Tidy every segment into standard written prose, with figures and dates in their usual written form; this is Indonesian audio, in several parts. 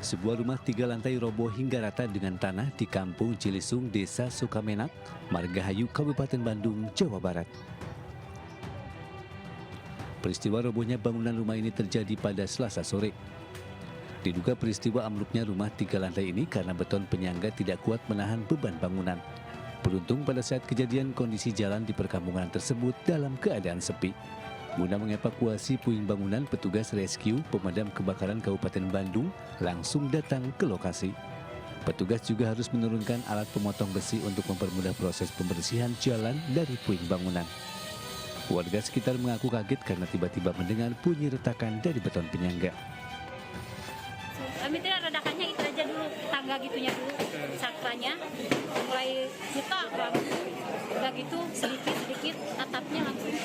Sebuah rumah 3 lantai roboh hingga rata dengan tanah di Kampung Cilisung, Desa Sukamenak, Margahayu, Kabupaten Bandung, Jawa Barat. Peristiwa robohnya bangunan rumah ini terjadi pada Selasa sore. Diduga peristiwa ambruknya rumah 3 lantai ini karena beton penyangga tidak kuat menahan beban bangunan. Beruntung pada saat kejadian kondisi jalan di perkampungan tersebut dalam keadaan sepi. Guna mengevakuasi puing bangunan, petugas rescue pemadam kebakaran Kabupaten Bandung langsung datang ke lokasi. Petugas juga harus menurunkan alat pemotong besi untuk mempermudah proses pembersihan jalan dari puing bangunan. Warga sekitar mengaku kaget karena tiba-tiba mendengar bunyi retakan dari beton penyangga. Kami tidak ledakannya itu aja dulu, tangga gitunya dulu, sakranya mulai retak banget. Udah gitu sedikit-sedikit atapnya langsung.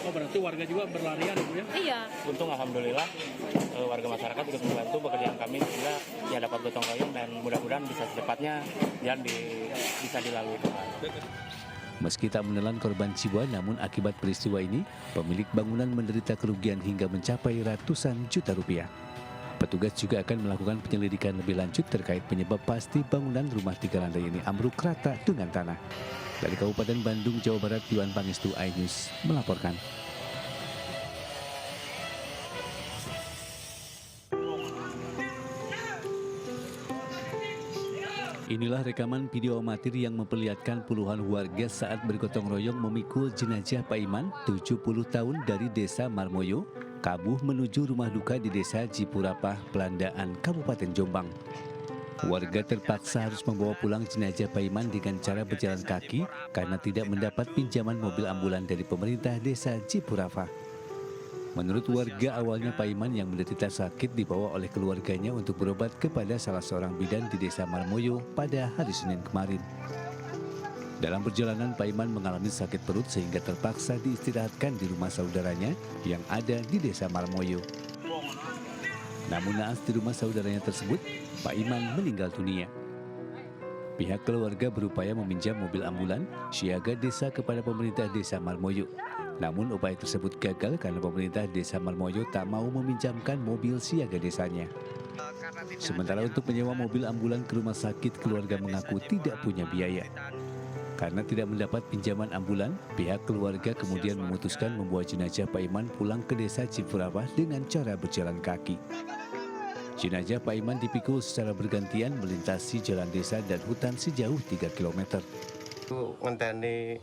Oh, berarti warga juga berlarian Bu ya? Iya. Untung alhamdulillah warga masyarakat ikut membantu pekerjaan kami sehingga ya dapat gotong royong dan mudah-mudahan bisa secepatnya jalan bisa dilalui kembali. Meski tak menelan korban jiwa, namun akibat peristiwa ini, pemilik bangunan menderita kerugian hingga mencapai ratusan juta rupiah. Petugas juga akan melakukan penyelidikan lebih lanjut terkait penyebab pasti bangunan rumah 3 lantai ini ambruk rata dengan tanah. Dari Kabupaten Bandung, Jawa Barat, Yuan Pangestu, iNews melaporkan. Inilah rekaman video amatir yang memperlihatkan puluhan warga saat bergotong royong memikul jenazah Pak Iman, 70 tahun dari Desa Marmoyo, Kabuh menuju rumah duka di Desa Jipurapah, Pelandaan, Kabupaten Jombang. Warga terpaksa harus membawa pulang jenazah Pak Iman dengan cara berjalan kaki karena tidak mendapat pinjaman mobil ambulan dari pemerintah Desa Jipurapah. Menurut warga, awalnya Pak Iman yang menderita sakit dibawa oleh keluarganya untuk berobat kepada salah seorang bidan di Desa Marmoyo pada hari Senin kemarin. Dalam perjalanan, Pak Iman mengalami sakit perut sehingga terpaksa diistirahatkan di rumah saudaranya yang ada di Desa Marmoyo. Namun naas di rumah saudaranya tersebut, Pak Iman meninggal dunia. Pihak keluarga berupaya meminjam mobil ambulan siaga desa kepada pemerintah Desa Marmoyo. Namun upaya tersebut gagal karena pemerintah Desa Marmoyo tak mau meminjamkan mobil siaga desanya. Sementara untuk menyewa mobil ambulan ke rumah sakit, keluarga mengaku tidak punya biaya. Karena tidak mendapat pinjaman ambulan, pihak keluarga kemudian memutuskan membawa jenazah Pak Iman pulang ke Desa Jipurapah dengan cara berjalan kaki. Jenazah Pak Iman dipikul secara bergantian melintasi jalan desa dan hutan sejauh 3 km. Ngenteni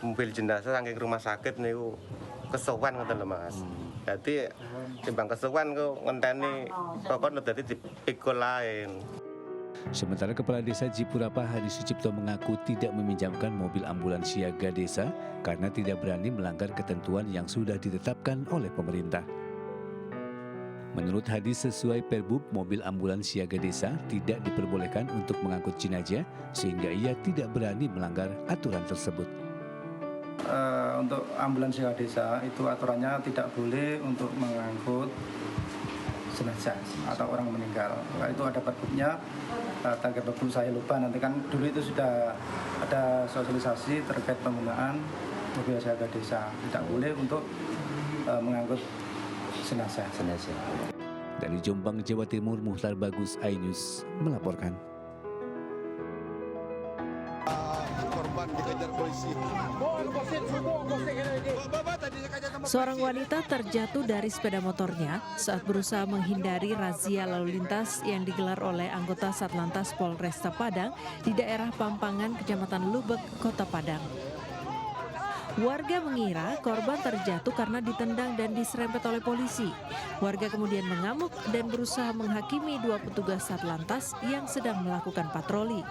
mobil jenazah saking rumah sakit niku kesuwen ngoten lho Mas. Dadi timbang kesuwen kok ngenteni pokoknya dadi dipikul lain. Sementara Kepala Desa Jipurapah Hadi Sucipto mengaku tidak meminjamkan mobil ambulans siaga desa karena tidak berani melanggar ketentuan yang sudah ditetapkan oleh pemerintah. Menurut Hadi, sesuai Perbub, mobil ambulans siaga desa tidak diperbolehkan untuk mengangkut jenazah sehingga ia tidak berani melanggar aturan tersebut. Untuk ambulans siaga desa itu aturannya tidak boleh untuk mengangkut jenazah atau orang meninggal. Nah, itu ada perbubnya, target perbub saya lupa, nanti kan dulu itu sudah ada sosialisasi terkait penggunaan mobil siaga desa. Tidak boleh untuk mengangkut jenazah. Dari Jombang, Jawa Timur, Muhtar Bagus, iNews melaporkan. Korban dikejar polisi. Seorang wanita terjatuh dari sepeda motornya saat berusaha menghindari razia lalu lintas yang digelar oleh anggota Satlantas Polresta Padang di daerah Pampangan, Kecamatan Lubek, Kota Padang. Warga mengira korban terjatuh karena ditendang dan diserempet oleh polisi. Warga kemudian mengamuk dan berusaha menghakimi 2 petugas Satlantas yang sedang melakukan patroli.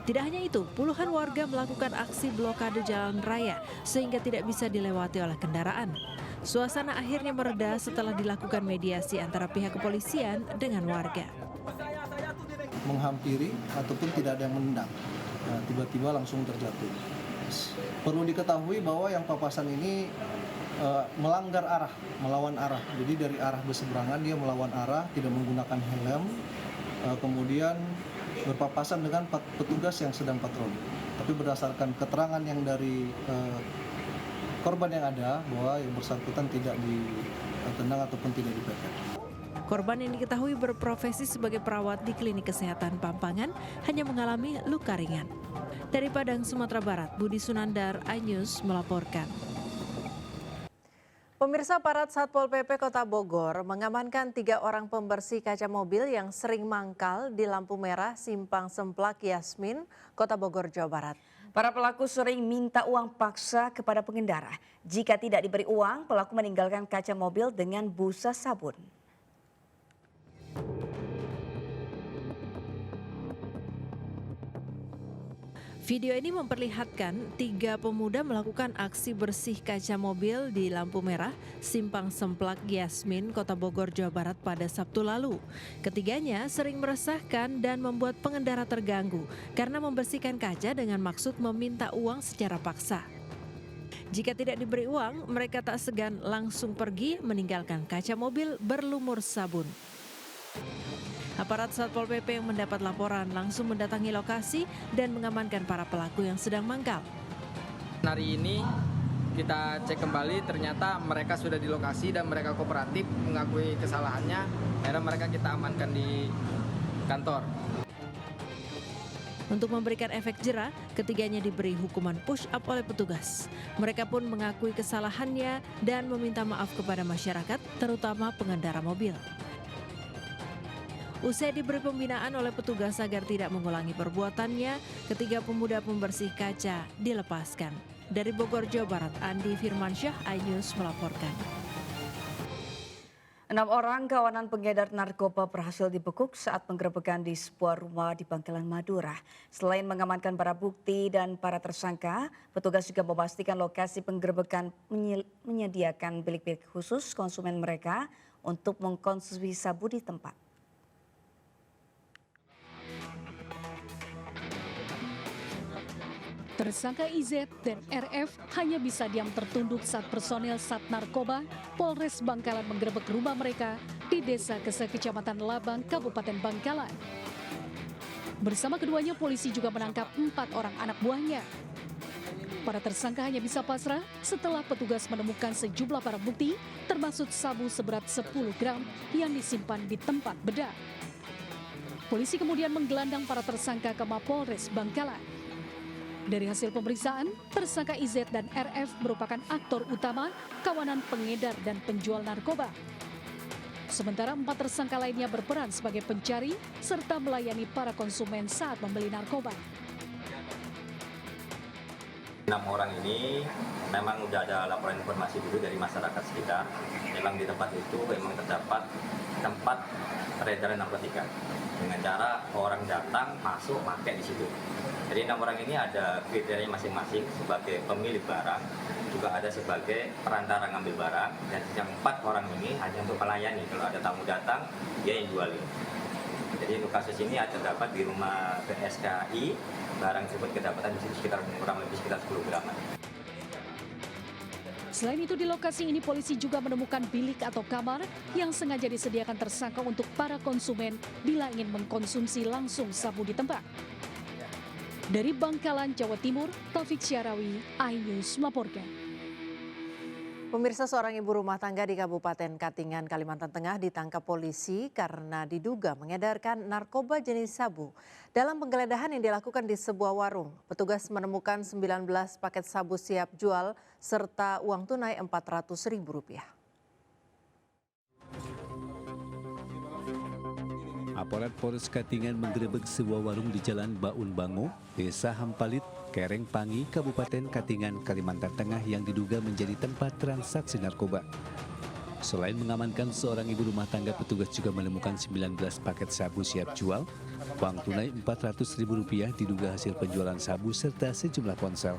Tidak hanya itu, puluhan warga melakukan aksi blokade jalan raya sehingga tidak bisa dilewati oleh kendaraan. Suasana akhirnya mereda setelah dilakukan mediasi antara pihak kepolisian dengan warga. Menghampiri ataupun tidak ada yang menendang, tiba-tiba langsung terjatuh. Perlu diketahui bahwa yang papasan ini melanggar arah, melawan arah. Jadi dari arah berseberangan dia melawan arah, tidak menggunakan helm, kemudian berpapasan dengan petugas yang sedang patroli. Tapi berdasarkan keterangan yang dari korban yang ada bahwa yang bersangkutan tidak ditendang ataupun tidak dipepet. Korban yang diketahui berprofesi sebagai perawat di Klinik Kesehatan Pampangan hanya mengalami luka ringan. Dari Padang, Sumatera Barat, Budi Sunandar, iNews melaporkan. Pemirsa, aparat Satpol PP Kota Bogor mengamankan 3 orang pembersih kaca mobil yang sering mangkal di lampu merah Simpang Semplak Yasmin, Kota Bogor, Jawa Barat. Para pelaku sering minta uang paksa kepada pengendara. Jika tidak diberi uang, pelaku meninggalkan kaca mobil dengan busa sabun. Video ini memperlihatkan 3 pemuda melakukan aksi bersih kaca mobil di lampu merah Simpang Semplak Yasmin, Kota Bogor, Jawa Barat pada Sabtu lalu. Ketiganya sering meresahkan dan membuat pengendara terganggu karena membersihkan kaca dengan maksud meminta uang secara paksa. Jika tidak diberi uang, mereka tak segan langsung pergi meninggalkan kaca mobil berlumur sabun. Aparat Satpol PP yang mendapat laporan langsung mendatangi lokasi dan mengamankan para pelaku yang sedang mangkal. Hari ini kita cek kembali, ternyata mereka sudah di lokasi dan mereka kooperatif mengakui kesalahannya. Akhirnya mereka kita amankan di kantor. Untuk memberikan efek jera, ketiganya diberi hukuman push up oleh petugas. Mereka pun mengakui kesalahannya dan meminta maaf kepada masyarakat, terutama pengendara mobil. Usai diberi pembinaan oleh petugas agar tidak mengulangi perbuatannya, ketiga pemuda pembersih kaca dilepaskan. Dari Bogor, Jawa Barat, Andi Firmansyah, iNews melaporkan. 6 orang kawanan pengedar narkoba berhasil dibekuk saat penggerebekan di sebuah rumah di Bangkalan, Madura. Selain mengamankan barang bukti dan para tersangka, petugas juga memastikan lokasi penggerebekan menyediakan bilik-bilik khusus konsumen mereka untuk mengkonsumsi sabu di tempat. Tersangka IZ dan RF hanya bisa diam tertunduk saat personel Sat Narkoba Polres Bangkalan menggerebek rumah mereka di Desa Kese, Kecamatan Labang, Kabupaten Bangkalan. Bersama keduanya, polisi juga menangkap 4 orang anak buahnya. Para tersangka hanya bisa pasrah setelah petugas menemukan sejumlah barang bukti, termasuk sabu seberat 10 gram yang disimpan di tempat bedah. Polisi kemudian menggelandang para tersangka ke Mapolres Bangkalan. Dari hasil pemeriksaan, tersangka IZ dan RF merupakan aktor utama kawanan pengedar dan penjual narkoba. Sementara 4 tersangka lainnya berperan sebagai pencari serta melayani para konsumen saat membeli narkoba. 6 orang ini memang sudah ada laporan informasi dulu dari masyarakat sekitar. Memang di tempat itu memang terdapat tempat peredaran narkotika. Dengan cara orang datang, masuk, pakai di situ. Jadi 6 orang ini ada kriteria masing-masing sebagai pemilik barang, juga ada sebagai perantara ngambil barang, dan yang 4 orang ini hanya untuk melayani. Kalau ada tamu datang, dia yang jualin. Jadi untuk kasus ini ada terdapat di rumah PSKI, barang tersebut kedapatan di situ sekitar kurang lebih sekitar 10 graman. Selain itu, di lokasi ini polisi juga menemukan bilik atau kamar yang sengaja disediakan tersangka untuk para konsumen bila ingin mengkonsumsi langsung sabu di tempat. Dari Bangkalan, Jawa Timur, Taufik Syarawi, iNews melaporkan. Pemirsa, seorang ibu rumah tangga di Kabupaten Katingan, Kalimantan Tengah ditangkap polisi karena diduga mengedarkan narkoba jenis sabu. Dalam penggeledahan yang dilakukan di sebuah warung, petugas menemukan 19 paket sabu siap jual serta uang tunai Rp400.000. Aparat Polres Katingan menggerebek sebuah warung di Jalan Baun Bango, Desa Hampalit, Kereng Pangi, Kabupaten Katingan, Kalimantan Tengah yang diduga menjadi tempat transaksi narkoba. Selain mengamankan seorang ibu rumah tangga, petugas juga menemukan 19 paket sabu siap jual, uang tunai Rp400.000 diduga hasil penjualan sabu serta sejumlah ponsel.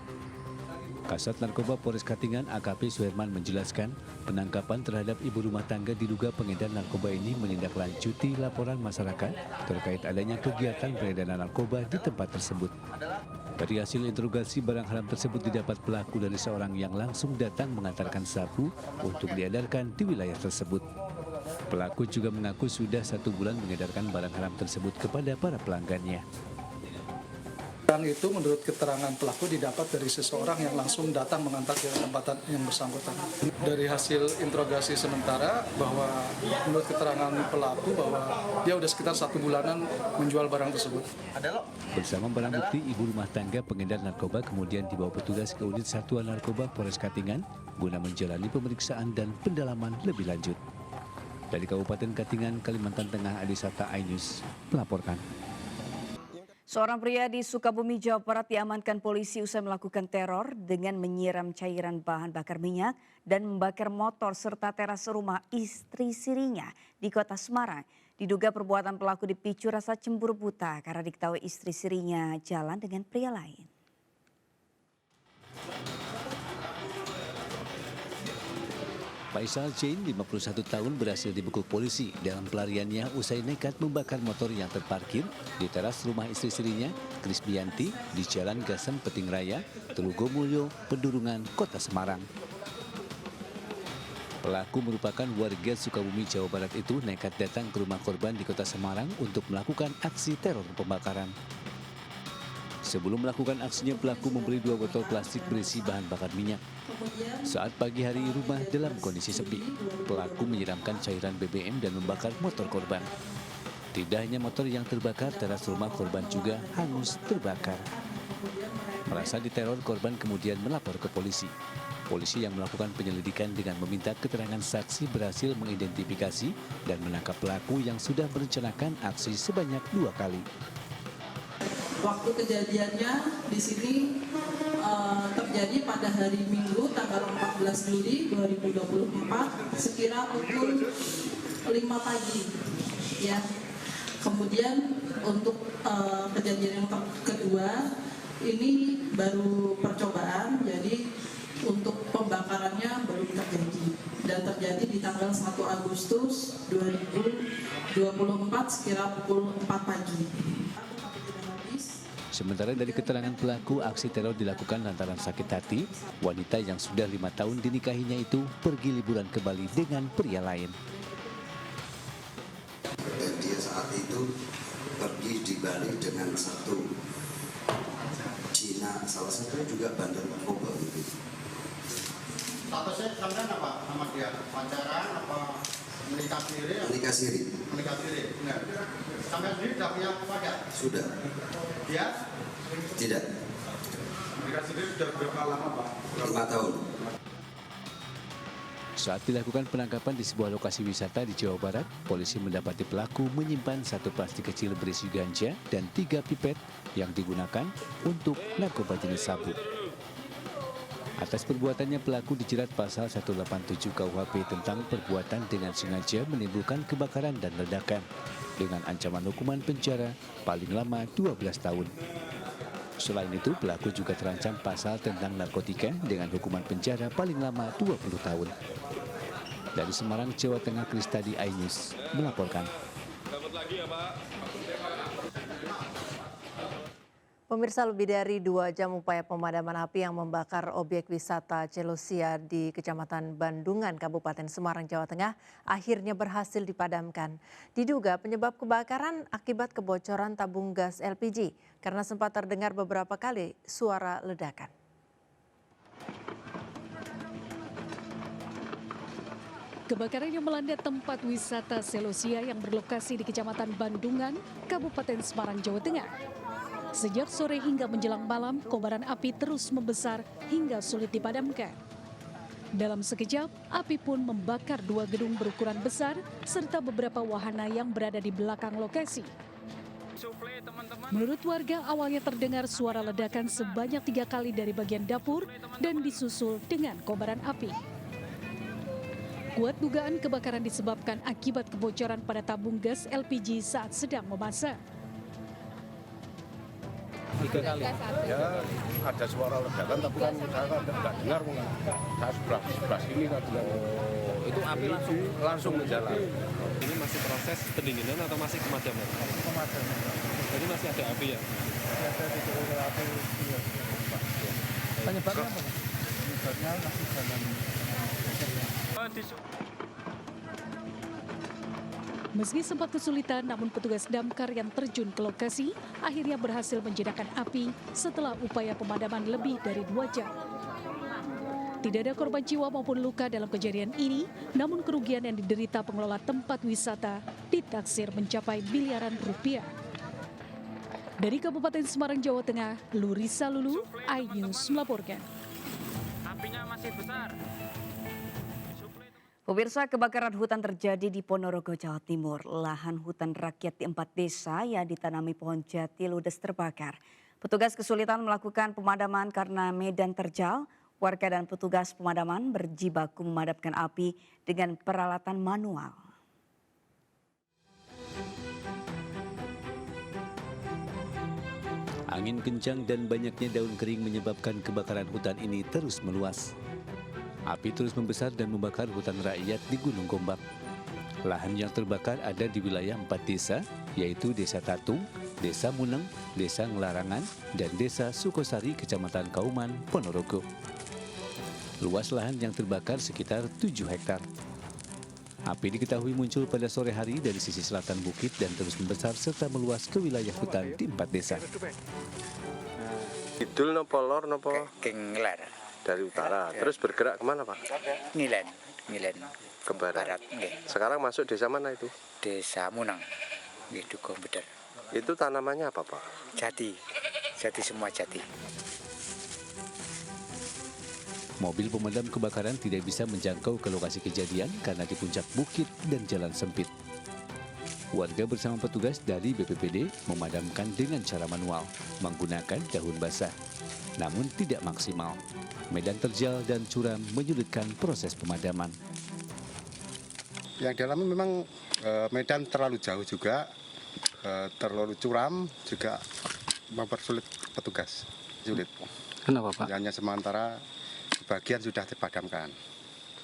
Kasat Narkoba Polres Katingan AKP Suherman menjelaskan penangkapan terhadap ibu rumah tangga diduga pengedar narkoba ini menindaklanjuti laporan masyarakat terkait adanya kegiatan peredaran narkoba di tempat tersebut. Dari hasil interogasi, barang haram tersebut didapat pelaku dari seorang yang langsung datang mengantarkan sabu untuk diedarkan di wilayah tersebut. Pelaku juga mengaku sudah 1 bulan mengedarkan barang haram tersebut kepada para pelanggannya. Dan itu menurut keterangan pelaku didapat dari seseorang yang langsung datang mengantar ke tempat yang bersangkutan. Dari hasil interogasi sementara bahwa menurut keterangan pelaku bahwa dia udah sekitar 1 bulanan menjual barang tersebut. Bersama barang bukti, ibu rumah tangga pengedar narkoba kemudian dibawa petugas ke unit Satuan Narkoba Polres Katingan guna menjalani pemeriksaan dan pendalaman lebih lanjut. Dari Kabupaten Katingan, Kalimantan Tengah, Adisata iNews melaporkan. Seorang pria di Sukabumi, Jawa Barat diamankan polisi usai melakukan teror dengan menyiram cairan bahan bakar minyak dan membakar motor serta teras rumah istri sirinya di Kota Semarang. Diduga perbuatan pelaku dipicu rasa cemburu buta karena diketahui istri sirinya jalan dengan pria lain. Faisal Jain, 51 tahun, berhasil dibekuk polisi dalam pelariannya usai nekat membakar motor yang terparkir di teras rumah istri-istrinya, Krisbianti, di Jalan Gasan Peting Raya, Telugomulyo, Pedurungan, Kota Semarang. Pelaku merupakan warga Sukabumi, Jawa Barat itu nekat datang ke rumah korban di Kota Semarang untuk melakukan aksi teror pembakaran. Sebelum melakukan aksinya, pelaku membeli 2 botol plastik berisi bahan bakar minyak. Saat pagi hari rumah dalam kondisi sepi, pelaku menyiramkan cairan BBM dan membakar motor korban. Tidak hanya motor yang terbakar, teras rumah korban juga hangus terbakar. Merasa diteror, korban kemudian melapor ke polisi. Polisi yang melakukan penyelidikan dengan meminta keterangan saksi berhasil mengidentifikasi dan menangkap pelaku yang sudah merencanakan aksi sebanyak 2 kali. Waktu kejadiannya di sini terjadi pada hari Minggu tanggal 14 Juli 2024 sekira pukul 5 pagi. Ya. Kemudian untuk kejadian yang kedua ini baru percobaan, jadi untuk pembakarannya belum terjadi dan terjadi di tanggal 1 Agustus 2024 sekira pukul 4 pagi. Sementara dari keterangan pelaku, aksi teror dilakukan lantaran sakit hati. Wanita yang sudah 5 tahun dinikahinya itu pergi liburan ke Bali dengan pria lain. Dan dia saat itu pergi di Bali dengan satu Cina, salah satunya juga bandar narkoba gitu. Statusnya sampean apa sama dia? Pacaran apa menikah siri? Menikah siri. Menikah siri. Enggak. Sampean sendiri sudah punya keluarga? Sudah. Dia? Tidak. Menikah siri sudah berapa lama, Pak? 5 tahun. Saat dilakukan penangkapan di sebuah lokasi wisata di Jawa Barat, polisi mendapati pelaku menyimpan 1 plastik kecil berisi ganja dan 3 pipet yang digunakan untuk narkoba jenis sabu. Atas perbuatannya, pelaku dijerat pasal 187 KUHP tentang perbuatan dengan sengaja menimbulkan kebakaran dan ledakan dengan ancaman hukuman penjara paling lama 12 tahun. Selain itu, pelaku juga terancam pasal tentang narkotika dengan hukuman penjara paling lama 20 tahun. Dari Semarang, Jawa Tengah, Kristadi iNews melaporkan. Pemirsa, lebih dari 2 jam upaya pemadaman api yang membakar objek wisata Celosia di Kecamatan Bandungan, Kabupaten Semarang, Jawa Tengah, akhirnya berhasil dipadamkan. Diduga penyebab kebakaran akibat kebocoran tabung gas LPG karena sempat terdengar beberapa kali suara ledakan. Kebakaran yang melanda tempat wisata Celosia yang berlokasi di Kecamatan Bandungan, Kabupaten Semarang, Jawa Tengah. Sejak sore hingga menjelang malam, kobaran api terus membesar hingga sulit dipadamkan. Dalam sekejap, api pun membakar 2 gedung berukuran besar serta beberapa wahana yang berada di belakang lokasi. Menurut warga, awalnya terdengar suara ledakan sebanyak 3 kali dari bagian dapur dan disusul dengan kobaran api. Kuat dugaan kebakaran disebabkan akibat kebocoran pada tabung gas LPG saat sedang memasak. 3 kali. Ya ada suara ledakan tapi kan saya nggak dengar, saya sebelah sini nggak dengar. Itu api langsung menjalar. Ini masih proses pendinginan atau masih pemadaman? Pemadaman. Jadi masih ada api ya? Ada titik api. Penyebabnya apa? Penyebabnya masih dalam. Meski sempat kesulitan, namun petugas damkar yang terjun ke lokasi akhirnya berhasil menjinakkan api setelah upaya pemadaman lebih dari 2 jam. Tidak ada korban jiwa maupun luka dalam kejadian ini, namun kerugian yang diderita pengelola tempat wisata ditaksir mencapai miliaran rupiah. Dari Kabupaten Semarang, Jawa Tengah, Lurisa Lulu, iNews melaporkan. Apinya masih besar. Pemirsa, kebakaran hutan terjadi di Ponorogo, Jawa Timur. Lahan hutan rakyat di 4 desa yang ditanami pohon jati ludes terbakar. Petugas kesulitan melakukan pemadaman karena medan terjal. Warga dan petugas pemadaman berjibaku memadamkan api dengan peralatan manual. Angin kencang dan banyaknya daun kering menyebabkan kebakaran hutan ini terus meluas. Api terus membesar dan membakar hutan rakyat di Gunung Gombak. Lahan yang terbakar ada di wilayah 4 desa, yaitu Desa Tatung, Desa Muneng, Desa Ngelarangan, dan Desa Sukosari, Kecamatan Kauman, Ponorogo. Luas lahan yang terbakar sekitar 7 hektar. Api diketahui muncul pada sore hari dari sisi selatan bukit dan terus membesar serta meluas ke wilayah hutan di 4 desa. Kidul nopo lor nopo? Kengler. Dari utara, terus bergerak kemana Pak? Ngilen ke barat. Sekarang masuk desa mana itu? Desa Munang, gitu Kompeder. Itu tanamannya apa Pak? Jati semua jati. Mobil pemadam kebakaran tidak bisa menjangkau ke lokasi kejadian karena di puncak bukit dan jalan sempit. Warga bersama petugas dari BPBD memadamkan dengan cara manual, menggunakan daun basah. Namun tidak maksimal. Medan terjal dan curam menyulitkan proses pemadaman. Yang dalamnya memang medan terlalu jauh juga, terlalu curam juga mempersulit petugas. Sulit. Kenapa Pak? Hanya sementara sebagian sudah dipadamkan.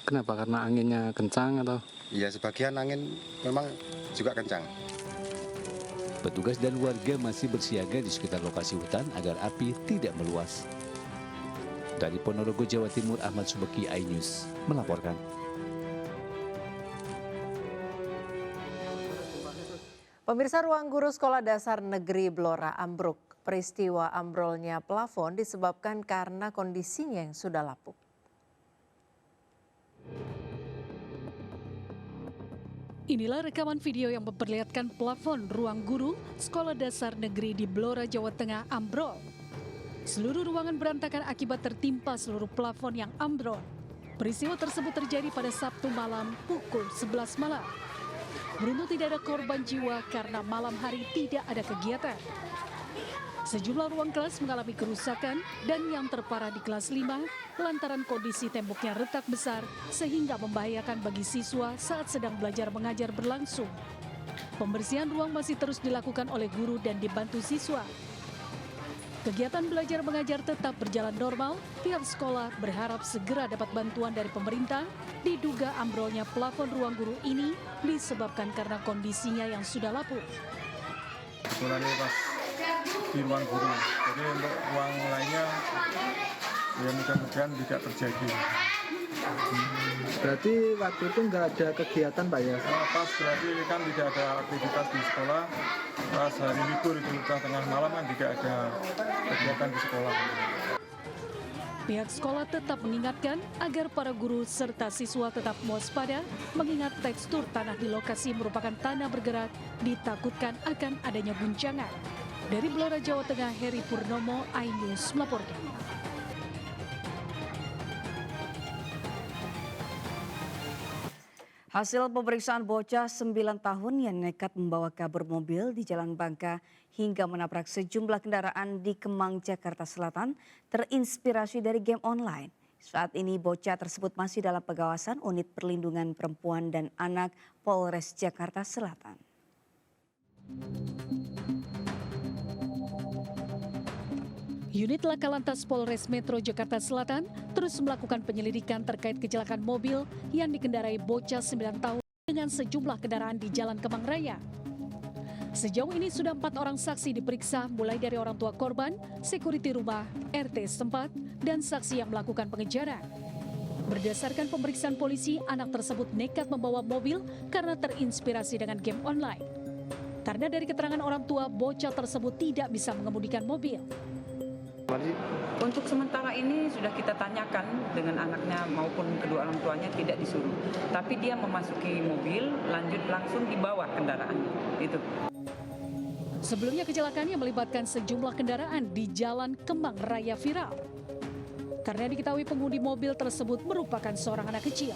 Kenapa? Karena anginnya kencang atau? Iya, sebagian angin memang juga kencang. Petugas dan warga masih bersiaga di sekitar lokasi hutan agar api tidak meluas. Dari Ponorogo, Jawa Timur, Ahmad Subeki, iNews melaporkan. Pemirsa, ruang guru Sekolah Dasar Negeri Blora ambruk. Peristiwa ambrolnya plafon disebabkan karena kondisinya yang sudah lapuk. Inilah rekaman video yang memperlihatkan plafon ruang guru Sekolah Dasar Negeri di Blora, Jawa Tengah ambrol. Seluruh ruangan berantakan akibat tertimpa seluruh plafon yang ambrol. Peristiwa tersebut terjadi pada Sabtu malam pukul 11 malam. Beruntung tidak ada korban jiwa karena malam hari tidak ada kegiatan. Sejumlah ruang kelas mengalami kerusakan dan yang terparah di kelas 5 lantaran kondisi temboknya retak besar sehingga membahayakan bagi siswa saat sedang belajar mengajar berlangsung. Pembersihan ruang masih terus dilakukan oleh guru dan dibantu siswa. Kegiatan belajar mengajar tetap berjalan normal. Pihak sekolah berharap segera dapat bantuan dari pemerintah. Diduga ambrolnya plafon ruang guru ini disebabkan karena kondisinya yang sudah lapuk. Mulanya pas di ruang guru, jadi untuk ruang lainnya ya mudah-mudahan tidak terjadi. Berarti waktu itu nggak ada kegiatan Pak ya? Pas berarti kan tidak ada aktivitas di sekolah. Pas hari libur itu tengah malam kan tidak ada kegiatan di sekolah. Pihak sekolah tetap mengingatkan agar para guru serta siswa tetap waspada mengingat tekstur tanah di lokasi merupakan tanah bergerak, ditakutkan akan adanya guncangan. Dari Blora, Jawa Tengah, Heri Purnomo, iNews melaporkan. Hasil pemeriksaan bocah 9 tahun yang nekat membawa kabur mobil di Jalan Bangka hingga menabrak sejumlah kendaraan di Kemang, Jakarta Selatan terinspirasi dari game online. Saat ini bocah tersebut masih dalam pengawasan Unit Perlindungan Perempuan dan Anak Polres Jakarta Selatan. Unit Laka Lantas Polres Metro Jakarta Selatan terus melakukan penyelidikan terkait kecelakaan mobil yang dikendarai bocah 9 tahun dengan sejumlah kendaraan di Jalan Kemang Raya. Sejauh ini sudah 4 orang saksi diperiksa mulai dari orang tua korban, security rumah, RT setempat, dan saksi yang melakukan pengejaran. Berdasarkan pemeriksaan polisi, anak tersebut nekat membawa mobil karena terinspirasi dengan game online. Karena dari keterangan orang tua, bocah tersebut tidak bisa mengemudikan mobil. Untuk sementara ini sudah kita tanyakan dengan anaknya maupun kedua orang tuanya tidak disuruh. Tapi dia memasuki mobil, lanjut langsung di bawah kendaraannya. Itu. Sebelumnya kecelakaan yang melibatkan sejumlah kendaraan di Jalan Kemang Raya viral. Karena diketahui pengemudi mobil tersebut merupakan seorang anak kecil.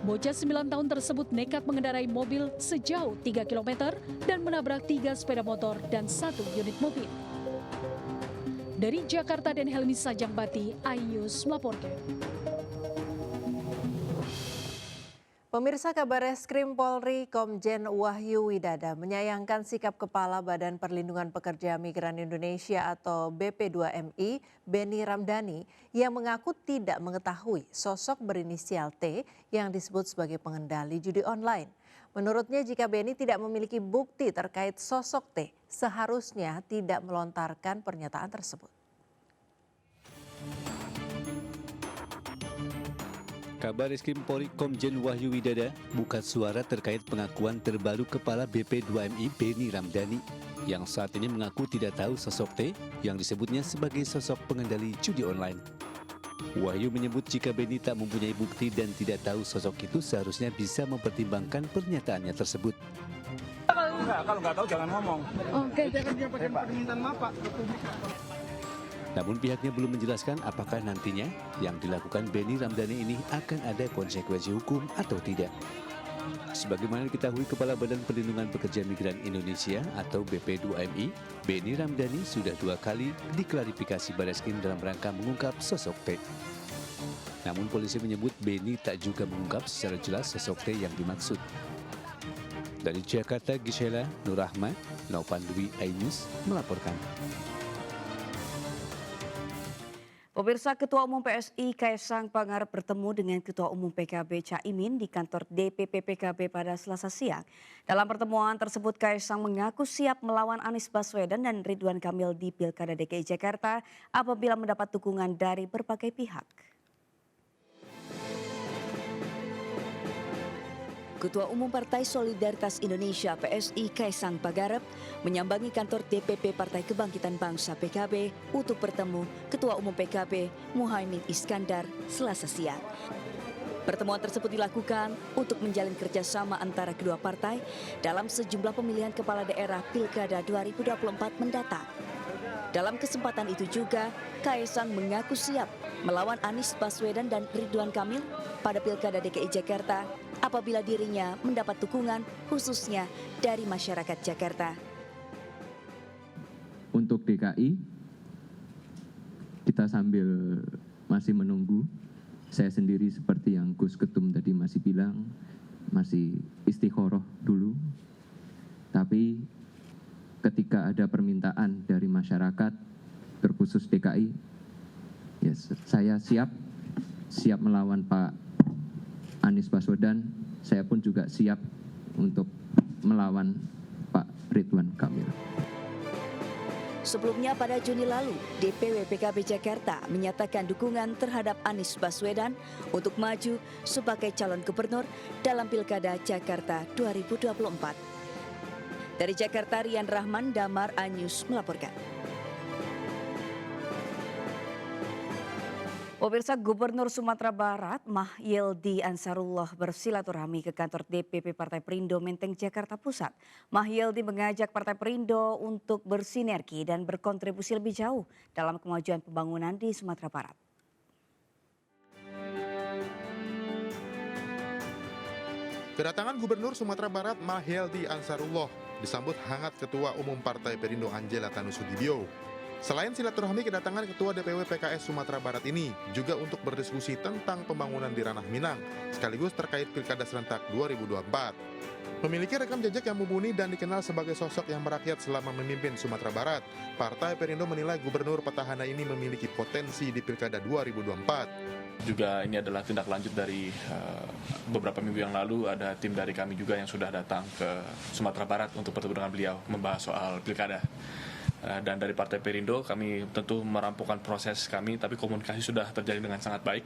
Bocah 9 tahun tersebut nekat mengendarai mobil sejauh 3 km dan menabrak 3 sepeda motor dan 1 unit mobil. Dari Jakarta dan Helmi Sajangbati, Ayus melaporkan. Pemirsa, Kabar Reskrim Polri Komjen Wahyu Widada menyayangkan sikap Kepala Badan Perlindungan Pekerja Migran Indonesia atau BP2MI, Beni Ramdhani, yang mengaku tidak mengetahui sosok berinisial T yang disebut sebagai pengendali judi online. Menurutnya, jika Beni tidak memiliki bukti terkait sosok T, seharusnya tidak melontarkan pernyataan tersebut. Kabar Reskrim Polri Komjen Wahyu Widada buka suara terkait pengakuan terbaru Kepala BP2MI Beni Ramdhani yang saat ini mengaku tidak tahu sosok T yang disebutnya sebagai sosok pengendali judi online. Wahyu menyebut jika Beni tak mempunyai bukti dan tidak tahu sosok itu seharusnya bisa mempertimbangkan pernyataannya tersebut. Kalau nggak tahu jangan ngomong. Oke, jangan dia pakai permintaan maaf Pak. Namun pihaknya belum menjelaskan apakah nantinya yang dilakukan Beni Ramdhani ini akan ada konsekuensi hukum atau tidak. Sebagaimana diketahui Kepala Badan Perlindungan Pekerja Migran Indonesia atau BP2MI, Beni Ramdhani sudah 2 kali diklarifikasi Barreskrim dalam rangka mengungkap sosok T. Namun polisi menyebut Beni tak juga mengungkap secara jelas sosok T yang dimaksud. Dari Jakarta, Gisela Nurrahma, Novan Dwi Ainus melaporkan. Pemirsa, Ketua Umum PSI Kaisang Pangarep bertemu dengan Ketua Umum PKB Caimin di kantor DPP PKB pada Selasa siang. Dalam pertemuan tersebut, Kaisang mengaku siap melawan Anies Baswedan dan Ridwan Kamil di Pilkada DKI Jakarta apabila mendapat dukungan dari berbagai pihak. Ketua Umum Partai Solidaritas Indonesia PSI Kaisang Pangarep menyambangi kantor DPP Partai Kebangkitan Bangsa PKB untuk bertemu Ketua Umum PKB Muhaimin Iskandar Selasa siang. Pertemuan tersebut dilakukan untuk menjalin kerjasama antara kedua partai dalam sejumlah pemilihan kepala daerah Pilkada 2024 mendatang. Dalam kesempatan itu juga, Kaisang mengaku siap melawan Anies Baswedan dan Ridwan Kamil pada Pilkada DKI Jakarta apabila dirinya mendapat dukungan khususnya dari masyarakat Jakarta. Untuk DKI, kita sambil masih menunggu. Saya sendiri seperti yang Gus Ketum tadi masih bilang, masih istikharah dulu. Tapi ketika ada permintaan dari masyarakat, terkhusus DKI, yes, saya siap melawan Pak Anies Baswedan. Saya pun juga siap untuk melawan Pak Ridwan Kamil. Sebelumnya pada Juni lalu, DPW PKB Jakarta menyatakan dukungan terhadap Anies Baswedan untuk maju sebagai calon gubernur dalam Pilkada Jakarta 2024. Dari Jakarta, Rian Rahman, Damar Anyus melaporkan. Pemirsa, Gubernur Sumatera Barat Mahyildi Ansarullah bersilaturahmi ke kantor DPP Partai Perindo Menteng, Jakarta Pusat. Mahyildi mengajak Partai Perindo untuk bersinergi dan berkontribusi lebih jauh dalam kemajuan pembangunan di Sumatera Barat. Kedatangan Gubernur Sumatera Barat Mahyildi Ansarullah disambut hangat Ketua Umum Partai Perindo Anjela Tanusudibio. Selain silaturahmi, kedatangan Ketua DPW PKS Sumatera Barat ini juga untuk berdiskusi tentang pembangunan di ranah Minang, sekaligus terkait Pilkada Serentak 2024. Memiliki rekam jejak yang mumpuni dan dikenal sebagai sosok yang merakyat selama memimpin Sumatera Barat, Partai Perindo menilai Gubernur petahana ini memiliki potensi di Pilkada 2024. Juga ini adalah tindak lanjut dari beberapa minggu yang lalu ada tim dari kami juga yang sudah datang ke Sumatera Barat untuk bertemu dengan beliau membahas soal Pilkada. Dan dari Partai Perindo kami tentu merampungkan proses kami, tapi komunikasi sudah terjadi dengan sangat baik.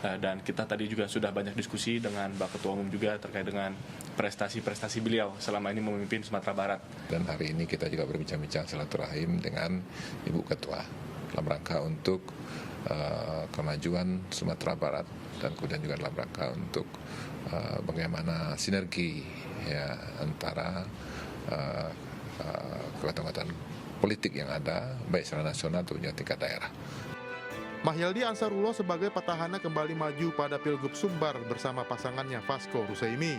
Dan kita tadi juga sudah banyak diskusi dengan Pak Ketua Umum juga terkait dengan prestasi-prestasi beliau selama ini memimpin Sumatera Barat. Dan hari ini kita juga berbincang-bincang silaturahim dengan Ibu Ketua dalam rangka untuk kemajuan Sumatera Barat dan kemudian juga dalam rangka untuk bagaimana sinergi ya antara kekuatan politik yang ada baik secara nasional atau tingkat daerah. Mahyaldi Ansarullah sebagai petahana kembali maju pada Pilgub Sumbar bersama pasangannya Fasko Ruseimi.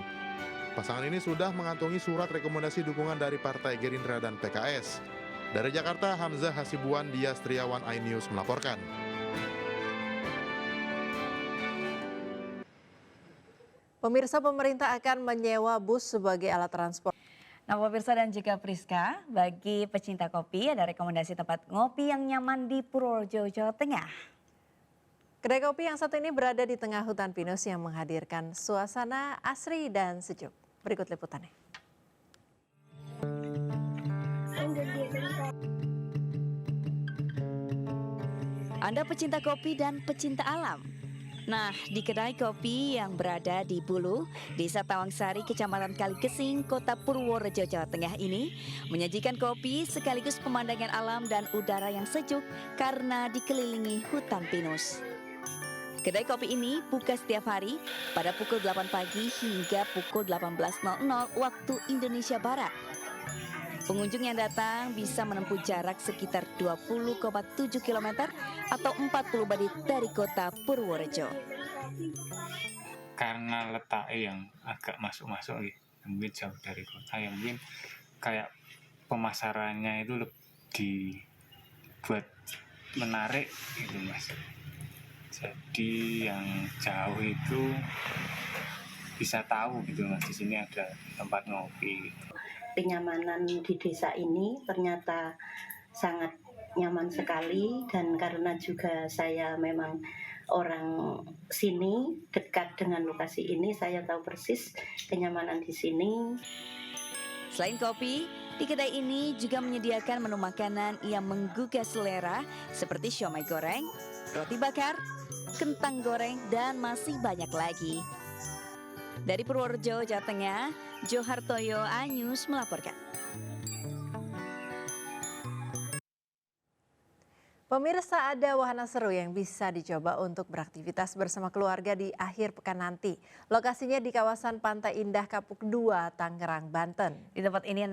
Pasangan ini sudah mengantongi surat rekomendasi dukungan dari Partai Gerindra dan PKS. Dari Jakarta, Hamzah Hasibuan, Dias Triawan, iNews melaporkan. Pemirsa, pemerintah akan menyewa bus sebagai alat transport. Nah, pemirsa dan juga Priska, bagi pecinta kopi ada rekomendasi tempat ngopi yang nyaman di Purworejo, Jawa Tengah. Kedai kopi yang satu ini berada di tengah hutan pinus yang menghadirkan suasana asri dan sejuk. Berikut liputannya. Anda pecinta kopi dan pecinta alam? Nah, di kedai kopi yang berada di Bulu, Desa Tawangsari, Kecamatan Kalikesing, Kota Purworejo, Jawa Tengah ini menyajikan kopi sekaligus pemandangan alam dan udara yang sejuk karena dikelilingi hutan pinus. Kedai kopi ini buka setiap hari pada pukul 8 pagi hingga pukul 18.00 waktu Indonesia Barat. Pengunjung yang datang bisa menempuh jarak sekitar 20,7 km atau 40 menit dari kota Purworejo. Karena letaknya yang agak masuk-masuk gitu, mungkin jauh dari kota, yang mungkin kayak pemasarannya itu lebih buat menarik gitu Mas. Jadi yang jauh itu bisa tahu gitu Mas, di sini ada tempat ngopi gitu. Kenyamanan di desa ini ternyata sangat nyaman sekali, dan karena juga saya memang orang sini, dekat dengan lokasi ini, saya tahu persis kenyamanan di sini. Selain kopi, di kedai ini juga menyediakan menu makanan yang menggugah selera seperti siomay goreng, roti bakar, kentang goreng, dan masih banyak lagi. Dari Purworejo, Jawa Tengah, Johartoyo, iNews melaporkan. Pemirsa, ada wahana seru yang bisa dicoba untuk beraktivitas bersama keluarga di akhir pekan nanti. Lokasinya di kawasan Pantai Indah Kapuk 2, Tangerang, Banten. Di tempat ini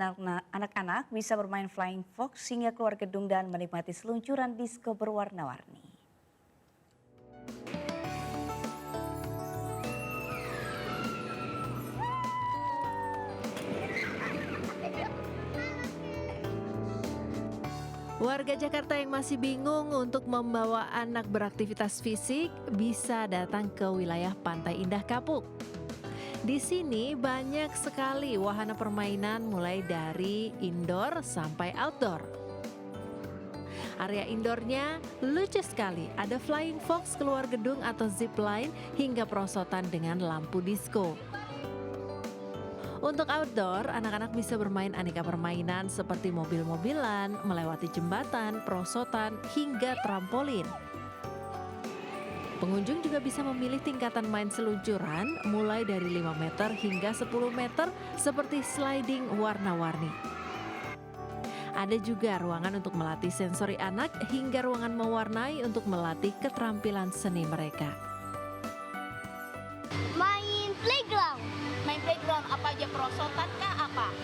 anak-anak bisa bermain flying fox hingga keluar gedung dan menikmati seluncuran disko berwarna-warni. Warga Jakarta yang masih bingung untuk membawa anak beraktivitas fisik bisa datang ke wilayah Pantai Indah Kapuk. Di sini banyak sekali wahana permainan mulai dari indoor sampai outdoor. Area indoornya lucu sekali, ada flying fox keluar gedung atau zip line hingga perosotan dengan lampu disco. Untuk outdoor, anak-anak bisa bermain aneka permainan seperti mobil-mobilan, melewati jembatan, perosotan, hingga trampolin. Pengunjung juga bisa memilih tingkatan main seluncuran mulai dari 5 meter hingga 10 meter seperti sliding warna-warni. Ada juga ruangan untuk melatih sensori anak hingga ruangan mewarnai untuk melatih keterampilan seni mereka. Main playground. Main playground apa aja, perosotan kah apa?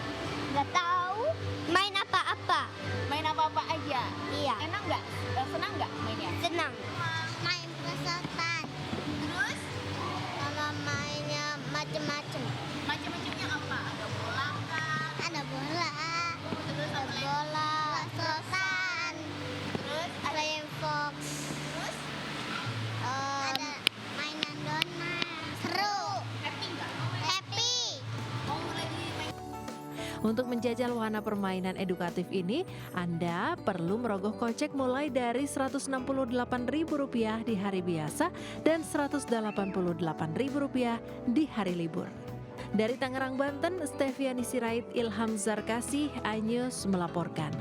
Nggak tahu. Main apa-apa. Main apa-apa aja? Iya. Enak nggak? Senang nggak mainnya? Senang. Main perosotan. Terus? Sama mainnya macem-macem. Macem-macemnya apa? Ada bola kah? Ada bola. Terus ada bola. Perosotan. Terus ada flying fox. Terus? Ada mainan donat. Seru. Happy nggak? Happy. Untuk menjajal wahana permainan edukatif ini, Anda perlu merogoh kocek mulai dari Rp168.000 di hari biasa dan Rp188.000 di hari libur. Dari Tangerang, Banten, Steviani Sirait, Ilham Zarkasih, iNews melaporkan.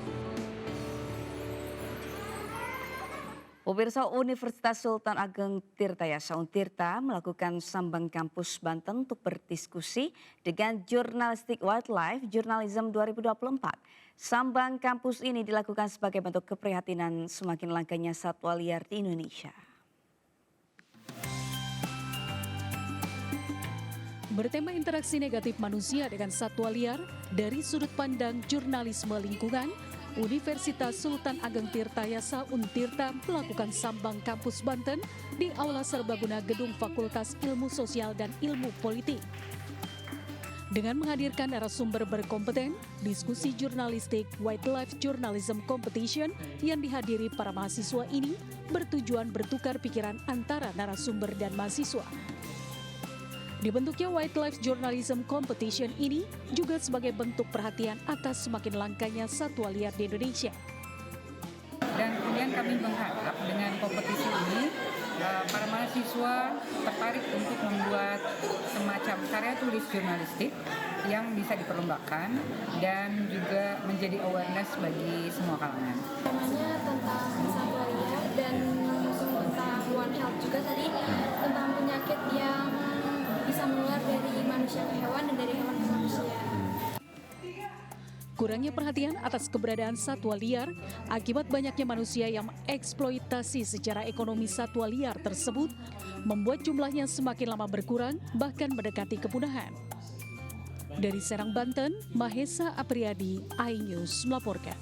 Pemirsa, Universitas Sultan Ageng Tirtayasa Untirta melakukan Sambang Kampus Banten untuk berdiskusi dengan Jurnalistik Wildlife Journalism 2024. Sambang kampus ini dilakukan sebagai bentuk keprihatinan semakin langkanya satwa liar di Indonesia. Bertema interaksi negatif manusia dengan satwa liar dari sudut pandang jurnalisme lingkungan, Universitas Sultan Ageng Tirtayasa Untirta melakukan Sambang Kampus Banten di Aula Serbaguna Gedung Fakultas Ilmu Sosial dan Ilmu Politik. Dengan menghadirkan narasumber berkompeten, diskusi jurnalistik Wildlife Journalism Competition yang dihadiri para mahasiswa ini bertujuan bertukar pikiran antara narasumber dan mahasiswa. Dibentuknya Wildlife Journalism Competition ini juga sebagai bentuk perhatian atas semakin langkanya satwa liar di Indonesia. Dan kemudian kami berharap dengan kompetisi ini, para mahasiswa tertarik untuk membuat semacam karya tulis jurnalistik yang bisa diperlombakan dan juga menjadi awareness bagi semua kalangan. Namanya tentang satwa liar dan tentang One Health juga tadi, tentang penyakit yang bisa menular dari manusia ke hewan dan dari hewan ke manusia. Kurangnya perhatian atas keberadaan satwa liar akibat banyaknya manusia yang mengeksploitasi secara ekonomi satwa liar tersebut membuat jumlahnya semakin lama berkurang bahkan mendekati kepunahan. Dari Serang, Banten, Mahesa Apriyadi, iNews melaporkan.